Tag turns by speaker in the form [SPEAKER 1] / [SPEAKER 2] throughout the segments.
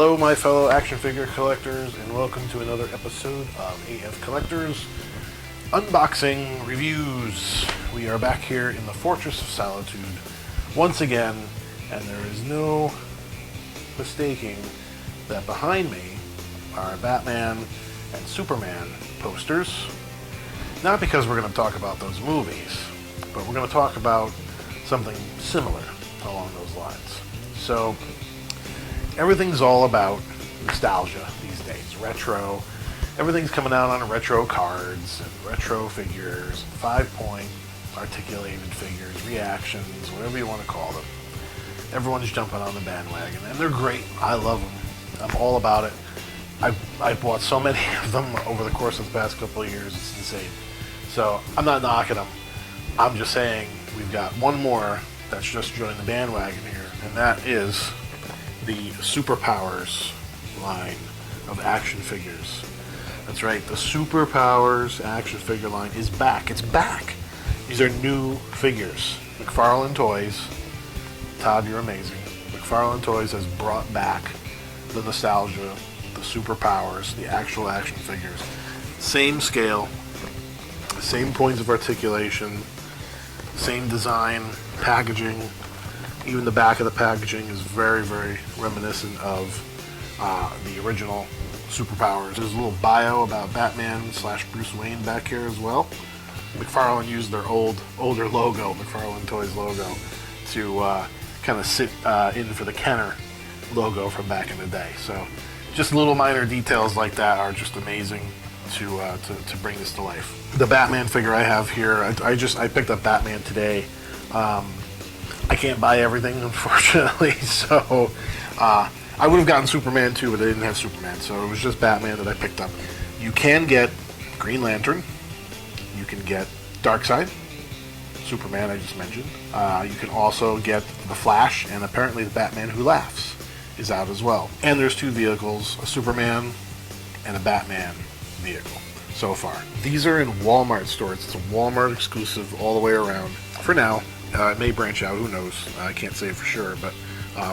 [SPEAKER 1] Hello my fellow action figure collectors, and welcome to another episode of AF Collectors Unboxing Reviews. We are back here in the Fortress of Solitude once again, and there is no mistaking that behind me are Batman and Superman posters. Not because we're going to talk about those movies, but we're going to talk about something similar along those lines. So, everything's all about nostalgia these days. Retro. Everything's coming out on retro cards and retro figures, 5-point articulated figures, reactions, whatever you want to call them. Everyone's jumping on the bandwagon, and they're great. I love them. I'm all about it. I've bought so many of them over the course of the past couple of years. It's insane. So I'm not knocking them. I'm just saying we've got one more that's just joined the bandwagon here, and that is the Superpowers line of action figures. That's right, the Superpowers action figure line is back. It's back. These are new figures. McFarlane Toys, Todd, you're amazing. McFarlane Toys has brought back the nostalgia, the Superpowers, the actual action figures. Same scale, same points of articulation, same design, packaging. Even the back of the packaging is very, very reminiscent of the original Superpowers. There's a little bio about Batman / Bruce Wayne back here as well. McFarlane used their older logo, McFarlane Toys logo, to kind of sit in for the Kenner logo from back in the day. So just little minor details like that are just amazing to bring this to life. The Batman figure I have here, I picked up Batman today. I can't buy everything, unfortunately, so I would have gotten Superman too, but they didn't have Superman, so it was just Batman that I picked up. You can get Green Lantern, you can get Darkseid, Superman I just mentioned. You can also get the Flash, and apparently the Batman Who Laughs is out as well. And there's two vehicles, a Superman and a Batman vehicle so far. These are in Walmart stores. It's a Walmart exclusive all the way around. For now, it may branch out, who knows. I can't say for sure, but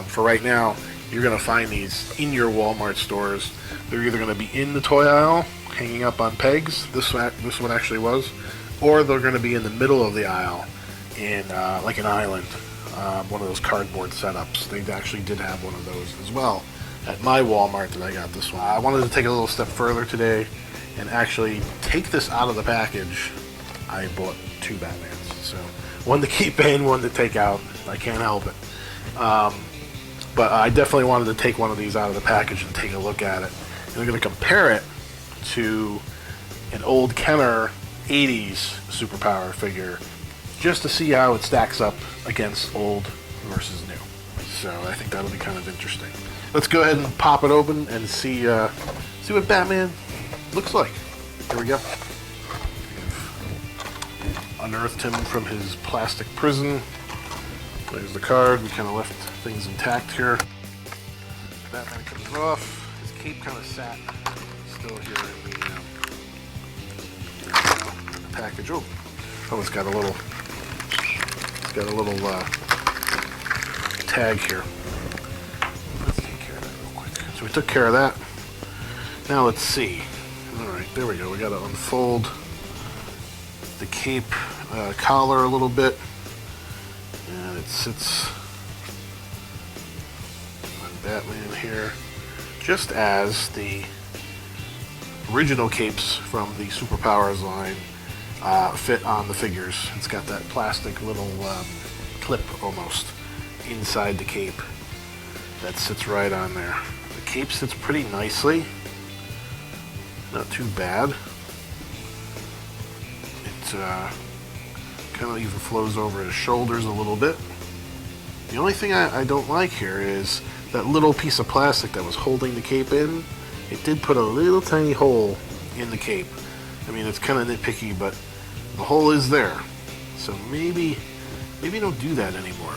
[SPEAKER 1] for right now, you're going to find these in your Walmart stores. They're either going to be in the toy aisle, hanging up on pegs, this one actually was, or they're going to be in the middle of the aisle in like an island, one of those cardboard setups. They actually did have one of those as well at my Walmart that I got this one. I wanted to take a little step further today and actually take this out of the package. I bought two Batmans, so one to keep in, one to take out. I can't help it. But I definitely wanted to take one of these out of the package and take a look at it. And I'm going to compare it to an old Kenner 80s Superpower figure just to see how it stacks up against old versus new. So I think that'll be kind of interesting. Let's go ahead and pop it open and see what Batman looks like. Here we go. We've unearthed him from his plastic prison. There's the card. We kind of left things intact here. Batman comes off. His cape kind of sat still here in the package. Oh, it's got a little. It's got a little tag here. Let's take care of that real quick. So we took care of that. Now let's see. All right, there we go. We got to unfold the cape collar a little bit, and it sits on Batman here, just as the original capes from the Superpowers line fit on the figures. It's got that plastic little clip almost inside the cape that sits right on there. The cape sits pretty nicely, not too bad. It kind of even flows over his shoulders a little bit. The only thing I don't like here is that little piece of plastic that was holding the cape in. It did put a little tiny hole in the cape. I mean, it's kind of nitpicky, but the hole is there. So maybe don't do that anymore,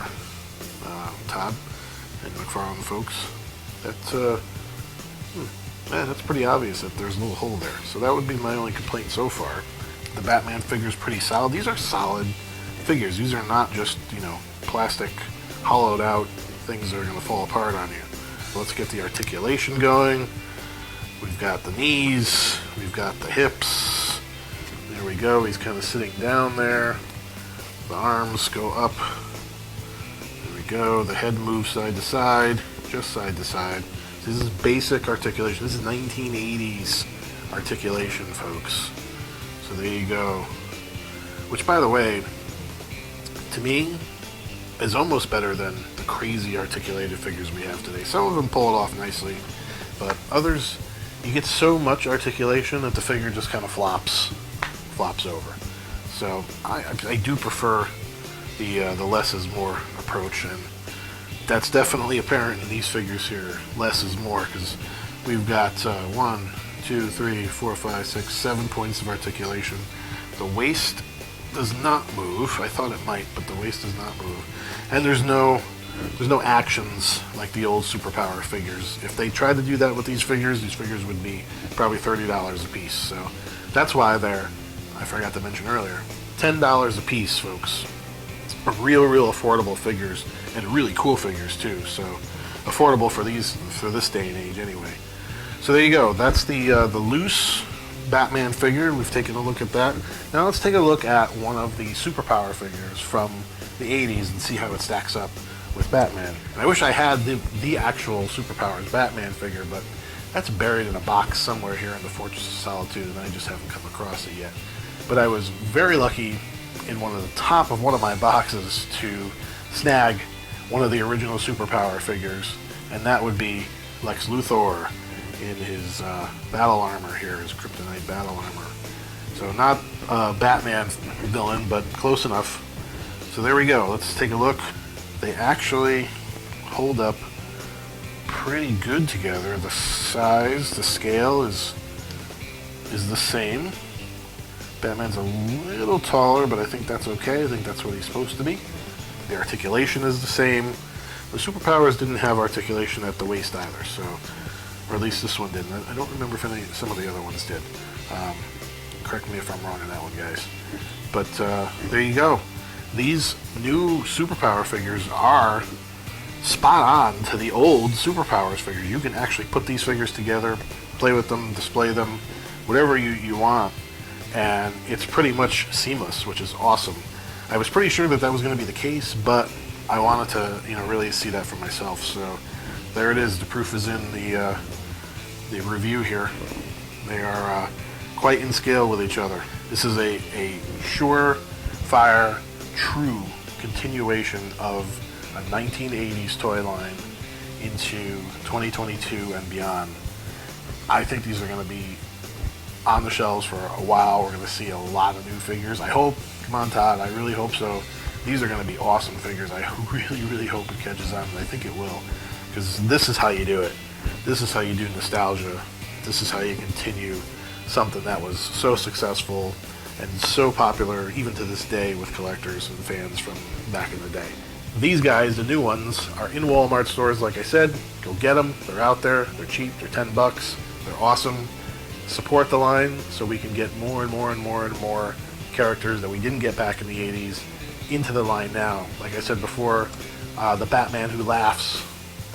[SPEAKER 1] Todd and McFarlane folks. That's pretty obvious that there's a little hole there. So that would be my only complaint so far. The Batman figure is pretty solid. These are solid figures. These are not just, plastic, hollowed out things that are going to fall apart on you. Let's get the articulation going. We've got the knees, we've got the hips. There we go, he's kind of sitting down there. The arms go up. There we go, the head moves side to side, just side to side. This is basic articulation. This is 1980s articulation, folks. So there you go. Which, by the way, to me, is almost better than the crazy articulated figures we have today. Some of them pull it off nicely, but others, you get so much articulation that the figure just kind of flops over. So I do prefer the less is more approach, and that's definitely apparent in these figures here. Less is more, because we've got 1, 2, 3, 4, 5, 6, 7 points of articulation. The waist does not move. I thought it might, but the waist does not move. And there's no actions like the old Superpower figures. If they tried to do that with these figures would be probably $30 a piece. So that's why they're, I forgot to mention earlier, $10 a piece, folks. Real affordable figures, and really cool figures too. So affordable for this day and age anyway. So there you go. That's the loose Batman figure. We've taken a look at that. Now let's take a look at one of the Superpower figures from the 80s and see how it stacks up with Batman. And I wish I had the actual Superpowers Batman figure, but that's buried in a box somewhere here in the Fortress of Solitude, and I just haven't come across it yet. But I was very lucky in one of the top of one of my boxes to snag one of the original Superpower figures, and that would be Lex Luthor in his battle armor here, his kryptonite battle armor. So not a Batman villain, but close enough. So there we go. Let's take a look. They actually hold up pretty good together. The size, the scale is the same. Batman's a little taller, but I think that's okay. I think that's what he's supposed to be. The articulation is the same. The Superpowers didn't have articulation at the waist either, so, or at least this one didn't. I don't remember if some of the other ones did. Correct me if I'm wrong on that one, guys. But there you go. These new Superpower figures are spot on to the old Superpowers figures. You can actually put these figures together, play with them, display them, whatever you want, and it's pretty much seamless, which is awesome. I was pretty sure that was going to be the case, but I wanted to, really see that for myself. So there it is. The proof is in the review here. They are quite in scale with each other. This is a surefire, true continuation of a 1980s toy line into 2022 and beyond. I think these are going to be on the shelves for a while. We're going to see a lot of new figures. I hope. Come on, Todd. I really hope so. These are going to be awesome figures. I really hope it catches on, and I think it will, because this is how you do it. This is how you do nostalgia. This is how you continue something that was so successful and so popular even to this day with collectors and fans from back in the day. These guys, the new ones, are in Walmart stores, like I said. Go get them. They're out there. They're cheap. They're $10. They're awesome. Support the line so we can get more and more characters that we didn't get back in the 80s into the line now. Like I said before, the Batman Who Laughs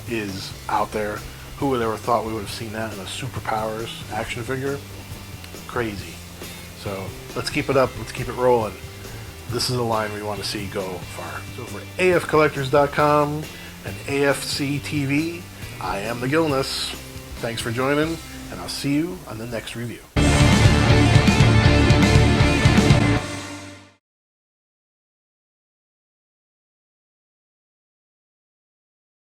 [SPEAKER 1] is out there. Who would ever thought we would have seen that in a Superpowers action figure? Crazy. So let's keep it up. Let's keep it rolling. This is a line we want to see go far. So for afcollectors.com and AFC TV, I am the Gilness. Thanks for joining, and I'll see you on the next review.